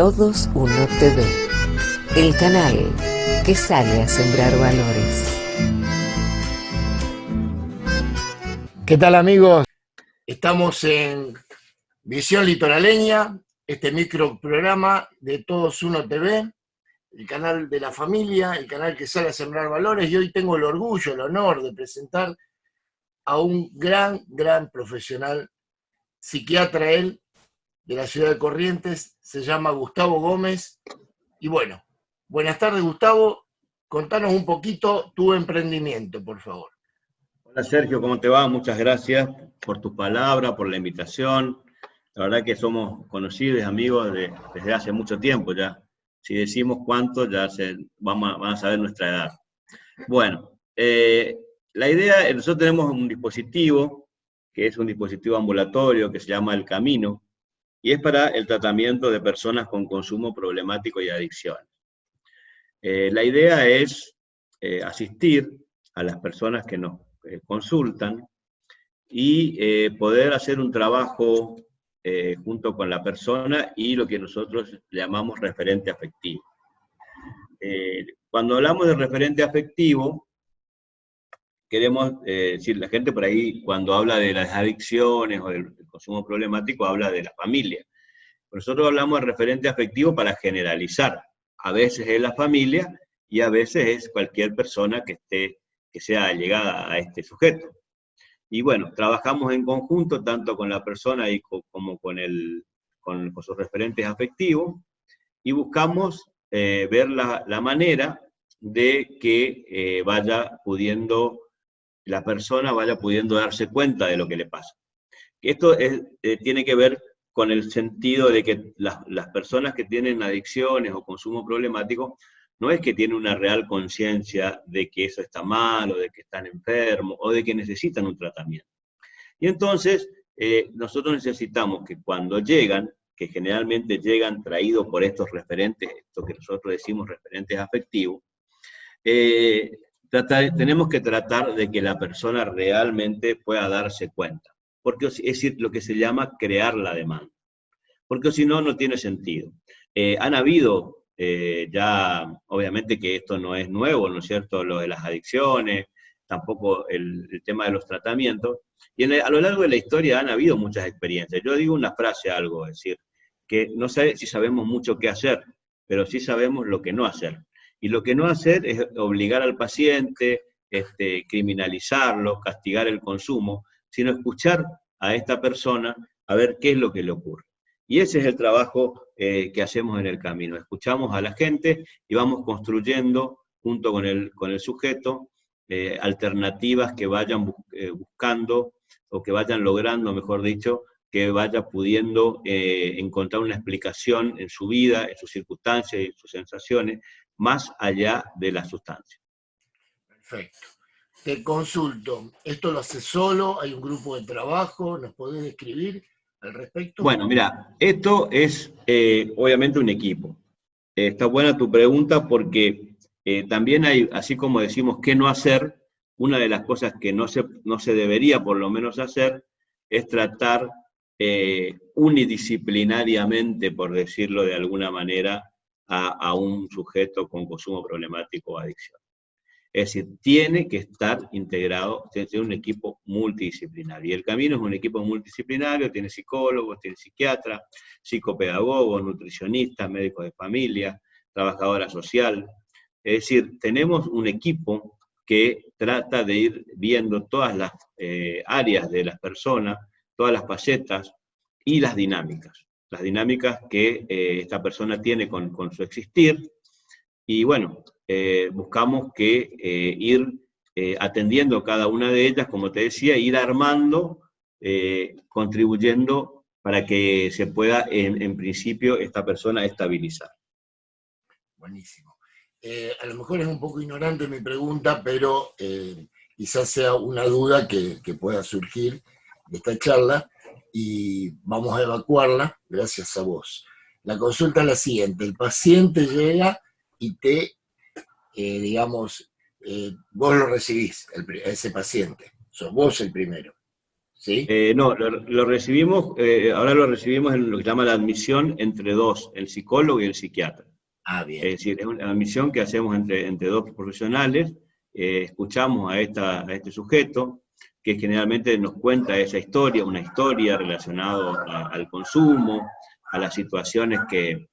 Todos Uno TV, el canal que sale a sembrar valores. ¿Qué tal, amigos? Estamos en Visión Litoraleña, este microprograma de Todos Uno TV, el canal de la familia, el canal que sale a sembrar valores, y hoy tengo el orgullo, el honor de presentar a un gran profesional, psiquiatra él, de la ciudad de Corrientes, se llama Gustavo Gómez. Y bueno, buenas tardes, Gustavo, contanos un poquito tu emprendimiento, por favor. Hola Sergio, ¿cómo te va? Muchas gracias por tu palabra, por la invitación. La verdad que somos conocidos, amigos desde hace mucho tiempo ya. Si decimos cuánto, ya van a saber nuestra edad. Bueno, la idea, nosotros tenemos un dispositivo, que es un dispositivo ambulatorio que se llama El Camino, y es para el tratamiento de personas con consumo problemático y adicciones. La idea es asistir a las personas que nos consultan y poder hacer un trabajo junto con la persona y lo que nosotros llamamos referente afectivo. Cuando hablamos de referente afectivo, queremos decir, la gente por ahí cuando habla de las adicciones o del consumo problemático habla de la familia. Nosotros hablamos de referente afectivo para generalizar. A veces es la familia y a veces es cualquier persona que sea allegada a este sujeto. Y bueno, trabajamos en conjunto tanto con la persona como con sus referentes afectivos y buscamos ver la manera de que la persona vaya pudiendo darse cuenta de lo que le pasa. Esto tiene que ver con el sentido de que las personas que tienen adicciones o consumo problemático no es que tienen una real conciencia de que eso está mal, o de que están enfermos, o de que necesitan un tratamiento. Y entonces, nosotros necesitamos que cuando llegan, que generalmente llegan traídos por estos referentes, esto que nosotros decimos referentes afectivos, tenemos que tratar de que la persona realmente pueda darse cuenta. Porque es decir, lo que se llama crear la demanda. Porque si no, no tiene sentido. Han habido ya, obviamente que esto no es nuevo, ¿no es cierto?, lo de las adicciones, tampoco el tema de los tratamientos, y a lo largo de la historia han habido muchas experiencias. Yo digo una frase, es decir, que no sé si sabemos mucho qué hacer, pero sí sabemos lo que no hacer. Y lo que no hacer es obligar al paciente, criminalizarlo, castigar el consumo, sino escuchar a esta persona a ver qué es lo que le ocurre. Y ese es el trabajo que hacemos en El Camino. Escuchamos a la gente y vamos construyendo, junto con el sujeto, alternativas que vayan buscando, o que vayan logrando, mejor dicho, que vaya pudiendo encontrar una explicación en su vida, en sus circunstancias y en sus sensaciones, más allá de la sustancia. Perfecto. Te consulto, ¿esto lo haces solo? ¿Hay un grupo de trabajo? ¿Nos podés describir al respecto? Bueno, mira, esto es obviamente un equipo. Está buena tu pregunta porque también hay, así como decimos qué no hacer, una de las cosas que no se debería por lo menos hacer es tratar unidisciplinariamente, por decirlo de alguna manera, a un sujeto con consumo problemático o adicción. Es decir, tiene que estar integrado, tiene que ser un equipo multidisciplinario. Y El Camino es un equipo multidisciplinario, tiene psicólogos, tiene psiquiatras, psicopedagogos, nutricionistas, médicos de familia, trabajadora social. Es decir, tenemos un equipo que trata de ir viendo todas las áreas de las personas, todas las facetas y las dinámicas que esta persona tiene con su existir. Y bueno, buscamos que ir atendiendo cada una de ellas, como te decía, ir armando, contribuyendo para que se pueda, en principio, esta persona estabilizar. Buenísimo. A lo mejor es un poco ignorante mi pregunta, pero quizás sea una duda que pueda surgir de esta charla, y vamos a evacuarla gracias a vos. La consulta es la siguiente: el paciente llega y vos lo recibís, ese paciente, sos vos el primero. ¿sí? No, lo recibimos, ahora lo recibimos en lo que se llama la admisión entre dos, el psicólogo y el psiquiatra. Ah, bien. Es decir, es una admisión que hacemos entre dos profesionales, escuchamos a este sujeto, que generalmente nos cuenta esa historia, una historia relacionada al consumo, a las situaciones que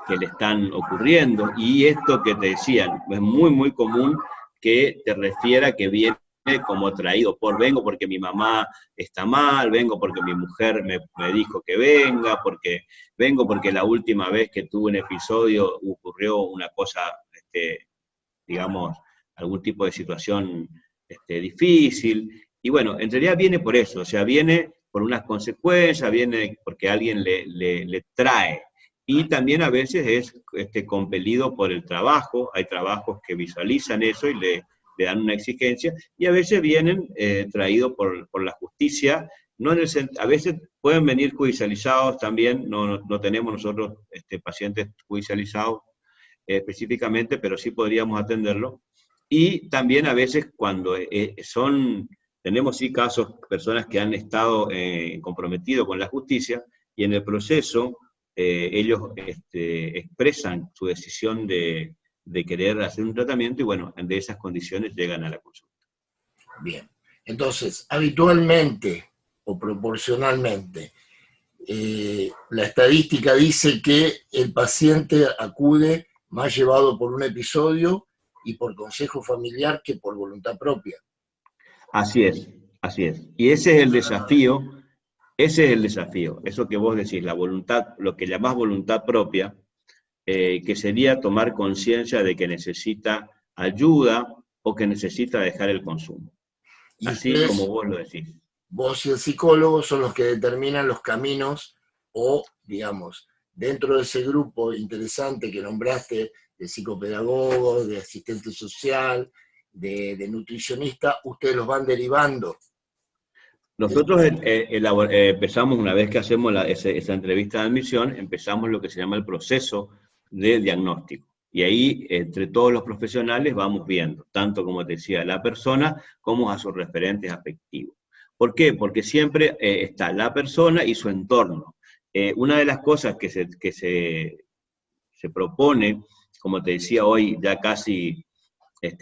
le están ocurriendo, y esto que te decían, es muy común que te refiera que viene como traído vengo porque mi mamá está mal, vengo porque mi mujer me dijo que venga, vengo porque la última vez que tuve un episodio ocurrió una cosa, digamos, algún tipo de situación difícil, y bueno, en realidad viene por eso, o sea, viene por unas consecuencias, viene porque alguien le trae, y también a veces es compelido por el trabajo, hay trabajos que visualizan eso y le dan una exigencia, y a veces vienen traídos por la justicia, no a veces pueden venir judicializados también, no tenemos nosotros pacientes judicializados específicamente, pero sí podríamos atenderlo, y también a veces cuando tenemos sí casos, personas que han estado comprometidos con la justicia, y en el proceso ellos expresan su decisión de querer hacer un tratamiento, y bueno, de esas condiciones llegan a la consulta. Bien. Entonces, habitualmente o proporcionalmente, la estadística dice que el paciente acude más llevado por un episodio y por consejo familiar que por voluntad propia. Así es, así es. Y ese es el desafío, eso que vos decís, la voluntad, lo que llamás voluntad propia, que sería tomar conciencia de que necesita ayuda o que necesita dejar el consumo. Y Así ustedes, como vos lo decís. vos y el psicólogo, son los que determinan los caminos o, digamos, dentro de ese grupo interesante que nombraste, de psicopedagogo, de asistente social, de nutricionista, ustedes los van derivando. Nosotros empezamos, una vez que hacemos esa entrevista de admisión, empezamos lo que se llama el proceso de diagnóstico. Y ahí, entre todos los profesionales, vamos viendo, tanto como te decía, la persona como a sus referentes afectivos. ¿Por qué? Porque siempre está la persona y su entorno. Una de las cosas que se propone, como te decía hoy, ya casi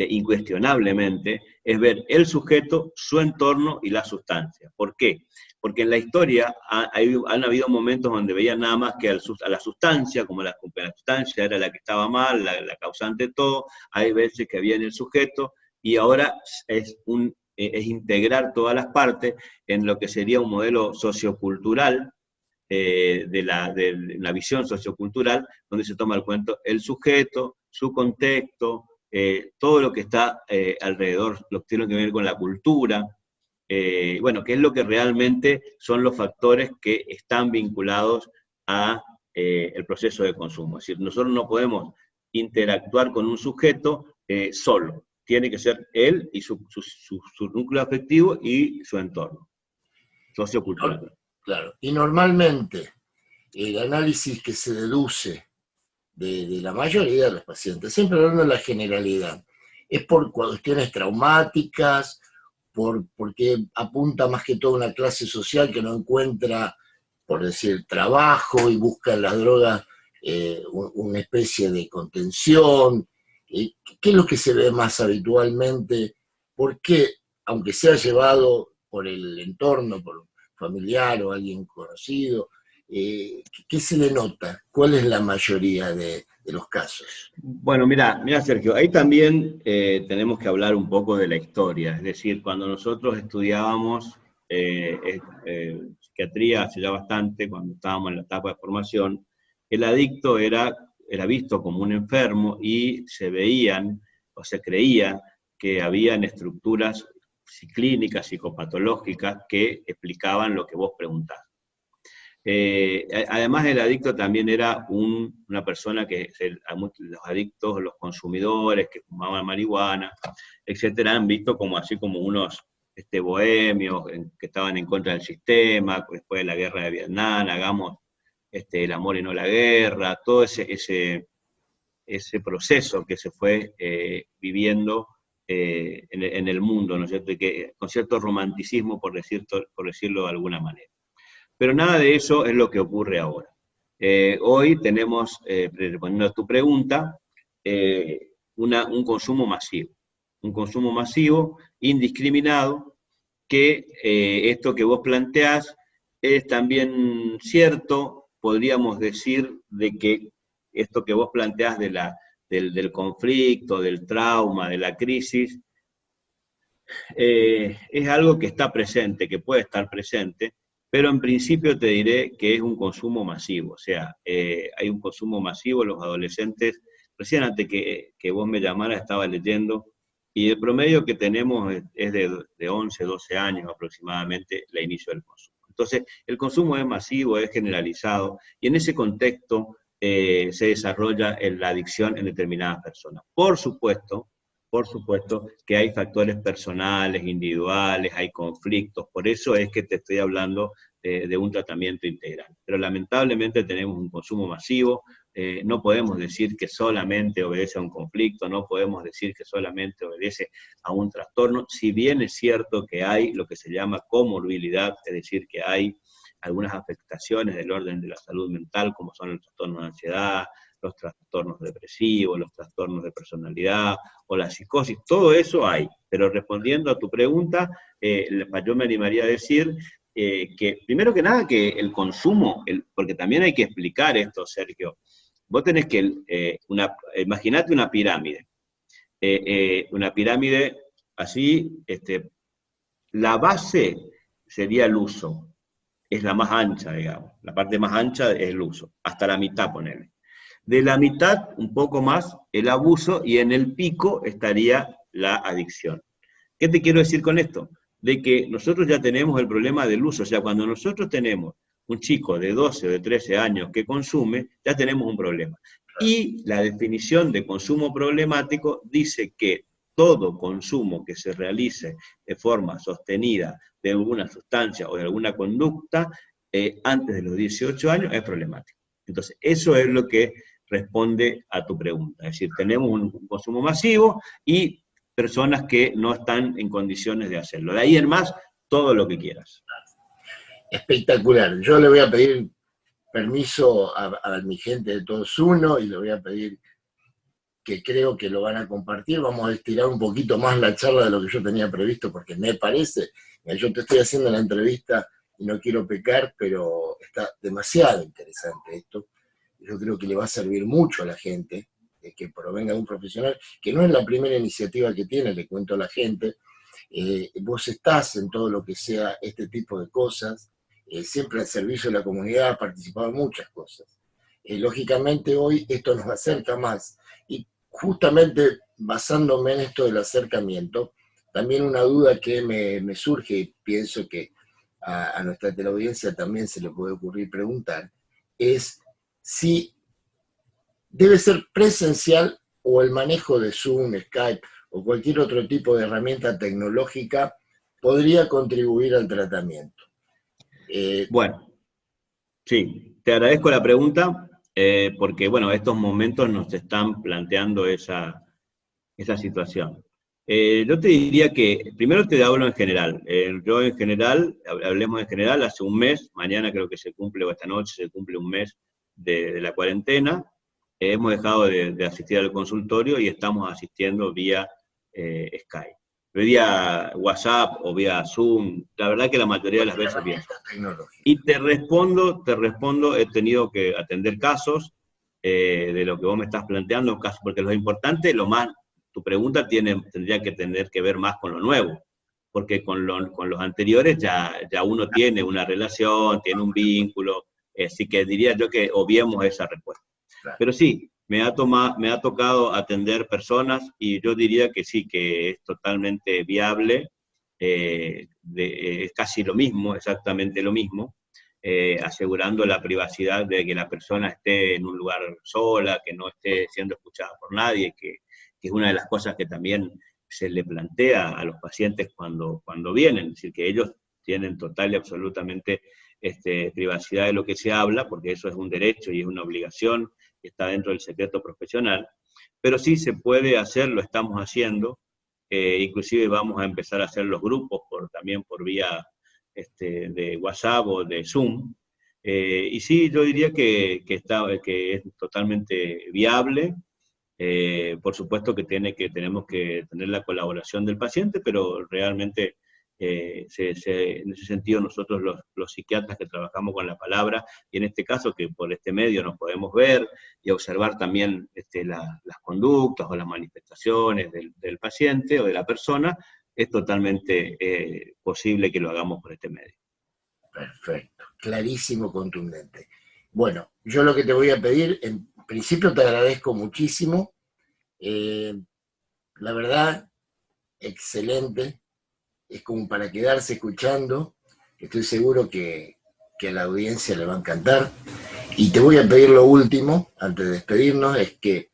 incuestionablemente, es ver el sujeto, su entorno y la sustancia. ¿Por qué? Porque en la historia han habido momentos donde veían nada más que a la sustancia, como la sustancia era la que estaba mal, la causante de todo. Hay veces que viene el sujeto, y ahora es integrar todas las partes en lo que sería un modelo sociocultural, de la visión sociocultural, donde se toma el cuento el sujeto, su contexto, todo lo que está alrededor, lo que tiene que ver con la cultura, bueno, que es lo que realmente son los factores que están vinculados a el proceso de consumo. Es decir, nosotros no podemos interactuar con un sujeto solo, tiene que ser él y su núcleo afectivo y su entorno sociocultural. Claro, y normalmente el análisis que se deduce de la mayoría de los pacientes, siempre hablando de la generalidad, es por cuestiones traumáticas, porque apunta más que todo a una clase social que no encuentra, por decir, trabajo y busca en las drogas una especie de contención. ¿Qué es lo que se ve más habitualmente? ¿Por qué, aunque sea llevado por el entorno, por un familiar o alguien conocido, qué se le nota? ¿Cuál es la mayoría de los casos? Bueno, mira Sergio, ahí también tenemos que hablar un poco de la historia. Es decir, cuando nosotros estudiábamos psiquiatría hace ya bastante, cuando estábamos en la etapa de formación, el adicto era visto como un enfermo, y se veían o se creía que habían estructuras clínicas, psicopatológicas, que explicaban lo que vos preguntás. Además, el adicto también era una persona que los adictos, los consumidores que fumaban marihuana, etcétera, han visto como así como unos bohemios que estaban en contra del sistema, después de la guerra de Vietnam, hagamos el amor y no la guerra, todo ese proceso que se fue viviendo en el mundo, ¿no es cierto? Con cierto romanticismo, por decirlo de alguna manera. Pero nada de eso es lo que ocurre ahora. Hoy tenemos, respondiendo a tu pregunta, un consumo masivo, indiscriminado, que esto que vos planteás es también cierto, podríamos decir, de que esto que vos planteás del conflicto, del trauma, de la crisis, es algo que está presente, que puede estar presente, pero en principio te diré que es un consumo masivo, o sea, hay un consumo masivo, los adolescentes, recién antes que vos me llamaras estaba leyendo, y el promedio que tenemos es de 11, 12 años aproximadamente, el inicio del consumo. Entonces, el consumo es masivo, es generalizado, y en ese contexto se desarrolla la adicción en determinadas personas. Por supuesto que hay factores personales, individuales, hay conflictos, por eso es que te estoy hablando de un tratamiento integral. Pero lamentablemente tenemos un consumo masivo, no podemos decir que solamente obedece a un conflicto, no podemos decir que solamente obedece a un trastorno, si bien es cierto que hay lo que se llama comorbilidad, es decir, que hay algunas afectaciones del orden de la salud mental, como son los trastornos de ansiedad, los trastornos depresivos, los trastornos de personalidad o la psicosis, todo eso hay. Pero respondiendo a tu pregunta, yo me animaría a decir que, primero que nada, que el consumo, porque también hay que explicar esto, Sergio, vos tenés que, imaginate una pirámide así, la base sería el uso, es la más ancha, digamos, la parte más ancha es el uso, hasta la mitad, ponele. De la mitad, un poco más, el abuso, y en el pico estaría la adicción. ¿Qué te quiero decir con esto? De que nosotros ya tenemos el problema del uso, o sea, cuando nosotros tenemos un chico de 12 o de 13 años que consume, ya tenemos un problema. Y la definición de consumo problemático dice que todo consumo que se realice de forma sostenida de alguna sustancia o de alguna conducta antes de los 18 años es problemático. Entonces, eso es lo que responde a tu pregunta. Es decir, tenemos un consumo masivo y personas que no están en condiciones de hacerlo. De ahí en más, todo lo que quieras. Espectacular. Yo le voy a pedir permiso a mi gente de Todos Uno y le voy a pedir que creo que lo van a compartir. Vamos a estirar un poquito más la charla de lo que yo tenía previsto, porque me parece, yo te estoy haciendo la entrevista y no quiero pecar, pero está demasiado interesante esto. Yo creo que le va a servir mucho a la gente, que provenga de un profesional, que no es la primera iniciativa que tiene, le cuento a la gente. Vos estás en todo lo que sea este tipo de cosas, siempre al servicio de la comunidad, has participado en muchas cosas. Lógicamente hoy esto nos acerca más, y justamente basándome en esto del acercamiento, también una duda que me surge, y pienso que a nuestra teleaudiencia también se le puede ocurrir preguntar, es si debe ser presencial o el manejo de Zoom, Skype o cualquier otro tipo de herramienta tecnológica podría contribuir al tratamiento. Bueno, sí, te agradezco la pregunta, porque bueno, estos momentos nos están planteando esa situación. Yo te diría que, primero te hablo en general, yo en general, hablemos en general, hace un mes, mañana creo que se cumple, o esta noche se cumple un mes de la cuarentena, hemos dejado de asistir al consultorio y estamos asistiendo vía Skype, vía WhatsApp o vía Zoom, la verdad que la mayoría de las veces vía Zoom. Y te respondo, he tenido que atender casos de lo que vos me estás planteando, porque lo importante, tu pregunta tendría que tener que ver más con lo nuevo, porque con los anteriores ya uno tiene una relación, tiene un vínculo, así que diría yo que obviemos esa respuesta. Claro. Pero sí, me ha tocado atender personas y yo diría que sí, que es totalmente viable, es casi lo mismo, exactamente lo mismo, asegurando la privacidad de que la persona esté en un lugar sola, que no esté siendo escuchada por nadie, que es una de las cosas que también se le plantea a los pacientes cuando vienen, es decir, que ellos tienen total y absolutamente privacidad de lo que se habla, porque eso es un derecho y es una obligación, que está dentro del secreto profesional, pero sí se puede hacer, lo estamos haciendo, inclusive vamos a empezar a hacer los grupos también por vía de WhatsApp o de Zoom. Y sí, yo diría que es totalmente viable. Por supuesto que tenemos que tener la colaboración del paciente, pero realmente en ese sentido nosotros los psiquiatras que trabajamos con la palabra, y en este caso que por este medio nos podemos ver y observar también las conductas o las manifestaciones del paciente o de la persona, es totalmente posible que lo hagamos por este medio. Perfecto, clarísimo, contundente. Bueno, yo lo que te voy a pedir, en principio te agradezco muchísimo, la verdad, excelente, es como para quedarse escuchando, estoy seguro que a la audiencia le va a encantar, y te voy a pedir lo último, antes de despedirnos, es que,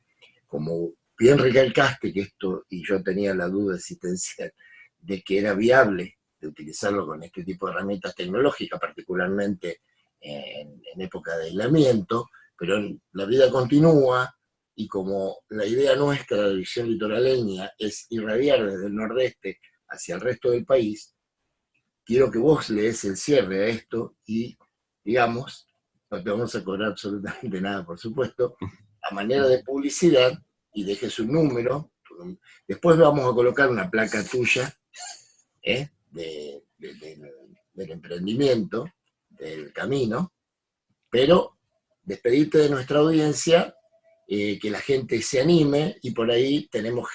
como bien recalcaste que esto, y yo tenía la duda existencial, de que era viable de utilizarlo con este tipo de herramientas tecnológicas, particularmente en época de aislamiento, pero la vida continúa, y como la idea nuestra de la Visión Litoraleña es irradiar desde el nordeste hacia el resto del país, quiero que vos le des el cierre a esto y, digamos, no te vamos a cobrar absolutamente nada, por supuesto, a manera de publicidad, y dejes un número. Después vamos a colocar una placa tuya, del emprendimiento, del camino, pero despedirte de nuestra audiencia, que la gente se anime, y por ahí tenemos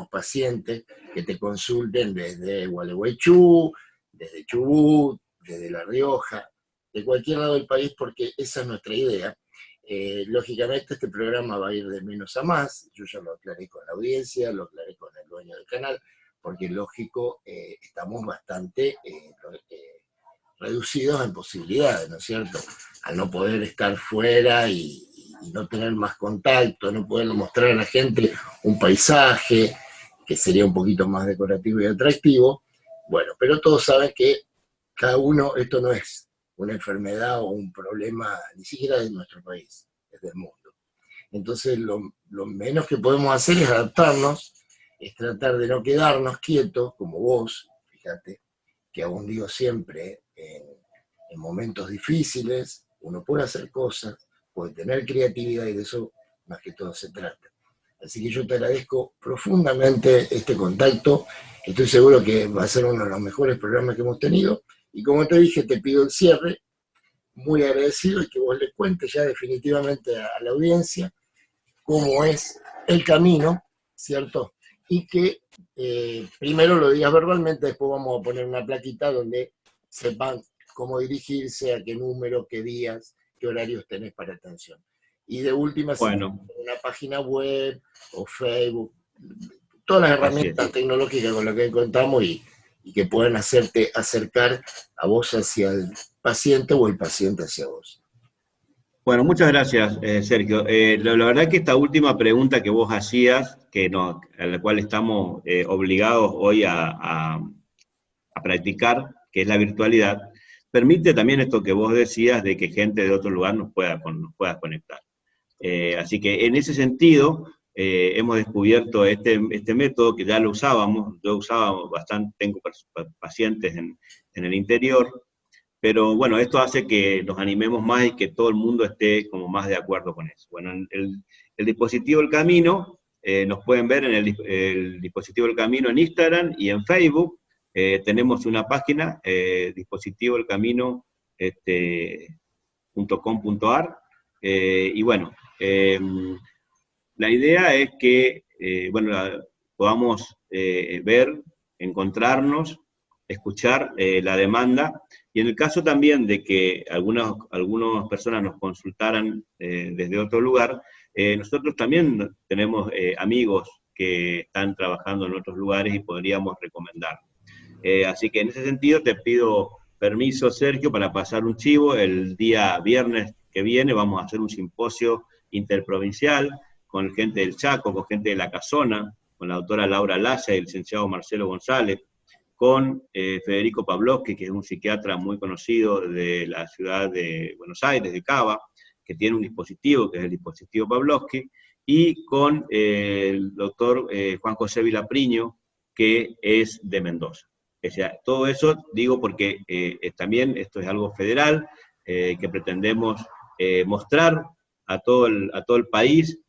pacientes que te consulten desde Gualeguaychú, desde Chubut, desde La Rioja, de cualquier lado del país, porque esa es nuestra idea. Lógicamente este programa va a ir de menos a más, yo ya lo aclaré con la audiencia, lo aclaré con el dueño del canal, porque lógico, estamos bastante reducidos en posibilidades, ¿no es cierto? Al no poder estar fuera y no tener más contacto, no poder mostrar a la gente un paisaje que sería un poquito más decorativo y atractivo. Bueno, pero todos saben que cada uno, esto no es una enfermedad o un problema ni siquiera de nuestro país, es del mundo. Entonces lo menos que podemos hacer es adaptarnos, es tratar de no quedarnos quietos, como vos, fíjate, que aún digo siempre, en momentos difíciles, uno puede hacer cosas, puede tener creatividad, y de eso más que todo se trata. Así que yo te agradezco profundamente este contacto, estoy seguro que va a ser uno de los mejores programas que hemos tenido, y como te dije, te pido el cierre, muy agradecido, y que vos le cuentes ya definitivamente a la audiencia cómo es el camino, ¿cierto? Y que primero lo digas verbalmente, después vamos a poner una plaquita donde sepan cómo dirigirse, a qué número, qué días, qué horarios tenés para atención. Y de última, bueno, una página web o Facebook, todas las herramientas tecnológicas con las que contamos, y que puedan hacerte acercar a vos hacia el paciente o el paciente hacia vos. Bueno, muchas gracias, Sergio. La verdad que esta última pregunta que vos hacías, a la cual estamos obligados hoy a practicar, que es la virtualidad, permite también esto que vos decías de que gente de otro lugar nos pueda conectar. Así que en ese sentido, hemos descubierto este método que ya lo usábamos, yo usaba bastante, tengo pacientes en el interior, pero bueno, esto hace que nos animemos más y que todo el mundo esté como más de acuerdo con eso. Bueno, el dispositivo El Camino, nos pueden ver en el dispositivo El Camino en Instagram y en Facebook. Tenemos una página, dispositivoelcamino.com.ar, y bueno, la idea es que podamos ver, encontrarnos, escuchar la demanda, y en el caso también de que algunas personas nos consultaran desde otro lugar, nosotros también tenemos amigos que están trabajando en otros lugares y podríamos recomendar. Así que en ese sentido te pido permiso, Sergio, para pasar un chivo. El día viernes que viene vamos a hacer un simposio interprovincial con gente del Chaco, con gente de La Casona, con la doctora Laura Laya y el licenciado Marcelo González, con Federico Pavlovsky, que es un psiquiatra muy conocido de la ciudad de Buenos Aires, de Cava, que tiene un dispositivo, que es el dispositivo Pavlovsky, y con el doctor Juan José Vilapriño, que es de Mendoza. O sea, todo eso digo porque también esto es algo federal, que pretendemos mostrar a todo el país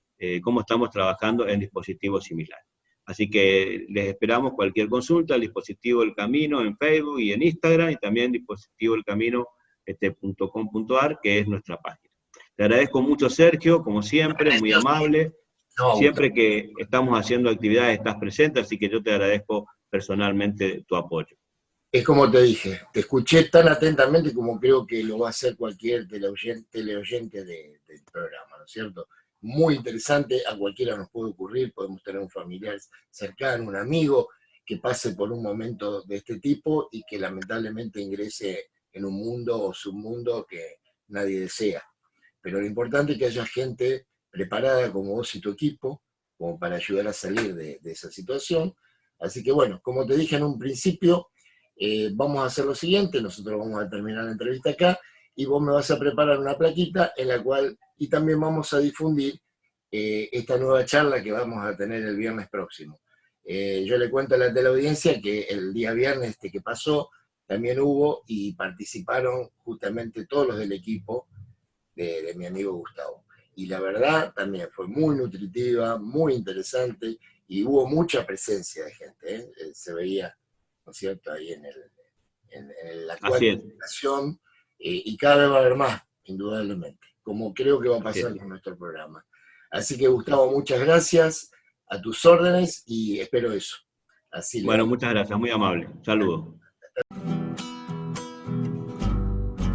cómo estamos trabajando en dispositivos similares. Así que les esperamos cualquier consulta al Dispositivo El Camino en Facebook y en Instagram, y también dispositivoelcamino.com.ar, que es nuestra página. Te agradezco mucho, Sergio, como siempre, muy amable. No, Siempre que estamos haciendo actividades estás presente, así que yo te agradezco personalmente tu apoyo. es como te dije, te escuché tan atentamente como creo que lo va a hacer cualquier teleoyente del programa, ¿no es cierto? Muy interesante, a cualquiera nos puede ocurrir, podemos tener un familiar cercano, un amigo que pase por un momento de este tipo y que lamentablemente ingrese en un mundo o submundo que nadie desea. Pero lo importante es que haya gente preparada como vos y tu equipo, como para ayudar a salir de esa situación. Así que bueno, como te dije en un principio, vamos a hacer lo siguiente, nosotros vamos a terminar la entrevista acá, y vos me vas a preparar una plaquita en la cual, y también vamos a difundir esta nueva charla que vamos a tener el viernes próximo. Yo le cuento a la teleaudiencia que el día viernes que pasó, también hubo y participaron justamente todos los del equipo de mi amigo Gustavo. Y la verdad también fue muy nutritiva, muy interesante, y hubo mucha presencia de gente, se veía, ¿no es cierto?, ahí en la cualificación, y cada vez va a haber más, indudablemente, como creo que va a pasar con nuestro programa. Así que, Gustavo, muchas gracias, a tus órdenes, y espero eso. Así bueno, muchas gracias, muy amable. Saludos.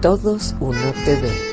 Todos Uno TV.